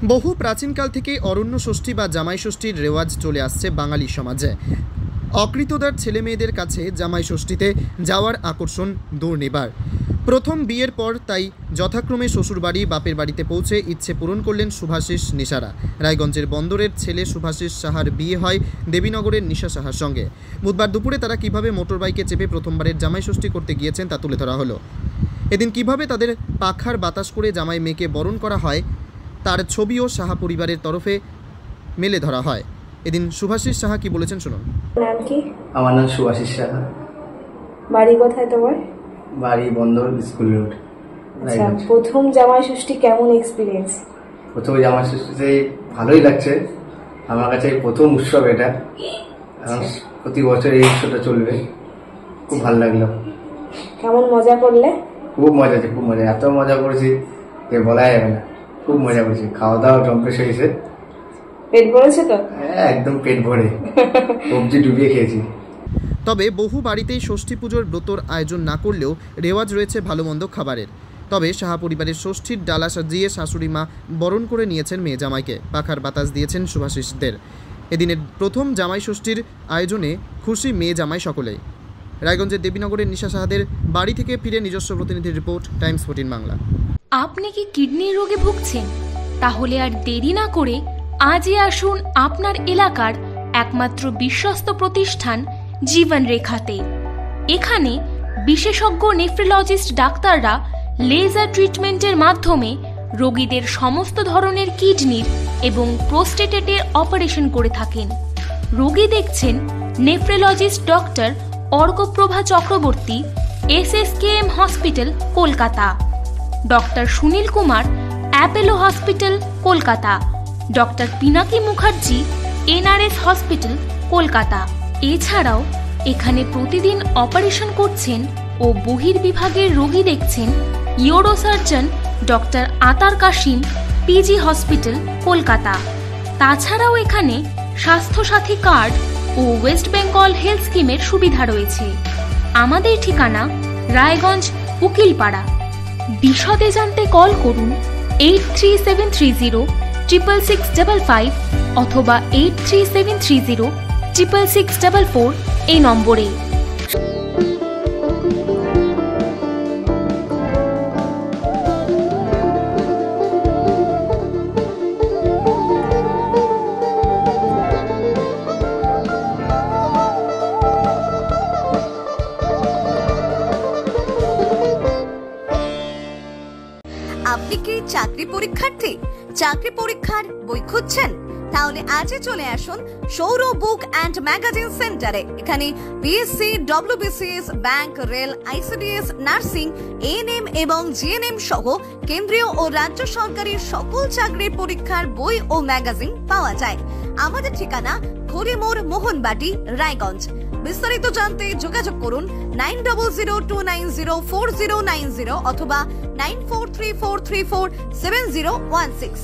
বহু প্রাচীনকাল থেকে অরণ্য ষষ্ঠী বা জামাই ষষ্ঠীর রেওয়াজ চলে আসছে বাঙালি সমাজে। অকৃতদার ছেলে মেয়েদের কাছে জামাই ষষ্ঠীতে যাওয়ার আকর্ষণ দৌড় নেবার। প্রথম বিয়ের পর তাই যথাক্রমে শ্বশুরবাড়ি বাপের বাড়িতে পৌঁছে ইচ্ছে পূরণ করলেন শুভাশিস নিশারা। রায়গঞ্জের বন্দরের ছেলে শুভাশিস সাহার বিয়ে হয় দেবীনগরের নিশা সাহার সঙ্গে। বুধবার দুপুরে তারা কিভাবে মোটরবাইকে চেপে প্রথমবারের জামাই ষষ্ঠী করতে গিয়েছেন তা তুলে ধরা হলো। এদিন কিভাবে তাদের পাখার বাতাস করে জামাই মেয়েকে বরণ করা হয় তার ছবিও সাহা পরিবারের তরফে মেলে ধরা হয়। এদিন শুভাশিস সাহা কি বলেছেন শুনুন। নাম কি? আমার নাম শুভাশিস সাহা। বাড়ি কোথায় তোমার? বাড়ি বন্দর স্কুল রোড। আচ্ছা, প্রথম জামাই ষষ্ঠী কেমন এক্সপিরিয়েন্স? প্রথম জামাই ষষ্ঠীতে ভালোই লাগছে। আমার কাছে প্রথম উৎসব এটা, প্রতি বছর এই উৎসবটা চলবে। খুব ভালো লাগলো। কেমন মজা করলে? খুব মজা আছে, খুব মজা। এত মজা করেছি যে বলা যাবে না। খুব মজা করেছি। খাওয়া দাওয়া জম্পেশ হয়েছে। পেট ভরেছে তো? হ্যাঁ, একদম পেট ভরে সবজি ডুবিয়ে খেয়েছি। তবে বহু বাড়িতেই ষষ্ঠী পুজোর ব্রতর আয়োজন না করলেও রেওয়াজ রয়েছে ভালো মন্দ খাবারের। তবে সাহা পরিবারের ষষ্ঠীর ডালা সাজিয়ে শাশুড়ি মা বরণ করে নিয়েছেন মেয়ে জামাইকে, পাখার বাতাস দিয়েছেন শুভাশিসদের। এদিনের প্রথম জামাই ষষ্ঠীর আয়োজনে খুশি মেয়ে জামাই সকলেই। রায়গঞ্জের দেবীনগরের নিশা সাহাদের বাড়ি থেকে ফিরে নিজস্ব প্রতিনিধির রিপোর্ট, টাইমস 14 বাংলা। আপনি কি কিডনির রোগে ভুগছেন? তাহলে আর দেরি না করে আজই আসুন আপনার এলাকার একমাত্র বিশ্বস্ত প্রতিষ্ঠান জীবন রেখাতে। এখানে বিশেষজ্ঞ নেফ্রোলজিস্ট ডাক্তাররা লেজার ট্রিটমেন্টের মাধ্যমে রোগীদের সমস্ত ধরনের কিডনির এবং প্রোস্টেটের অপারেশন করে থাকেন। রোগী দেখছেন nephrologist doctor Arkaprabha Chakraborty, SSKM hospital, Kolkata. Doctor Sunil Kumar, Apollo hospital, Kolkata. Doctor Pinaki Mukherjee, NRS hospital, Kolkata. এছাড়াও এখানে প্রতিদিন অপারেশন করছেন ও বহির্বিভাগের রোগী দেখছেন ইউরোসার্জন ডক্টর আতার কাশিম, PG হসপিটাল, কলকাতা। তাছাড়াও এখানে স্বাস্থ্যসাথী কার্ড ও ওয়েস্ট বেঙ্গল হেলথ স্কিমের সুবিধা রয়েছে। আমাদের ঠিকানা রায়গঞ্জ, উকিলপাড়া। বিশদে জানতে কল করুন 8373066655 অথবা 8373066644 এই নম্বরে। আপনি কি চাকরি পরীক্ষার্থী? চাকরি পরীক্ষার বই খুঁজছেন? তাহলে আজই চলে আসুন সৌরভ বুক অ্যান্ড ম্যাগাজিন সেন্টারে। এখানে BSc, WBCS, bank, rail, ICDS, nursing, ANM এবং GNM সহ কেন্দ্রীয় ও রাজ্য সরকারের সকল চাকরির পরীক্ষার বই ও ম্যাগাজিন পাওয়া যায়। আমাদের ঠিকানা খড়িমোড়, মোহনবাটি, রায়গঞ্জ। বিস্তারিত জানতে যোগাযোগ করুন 9002904090 অথবা 9434347016।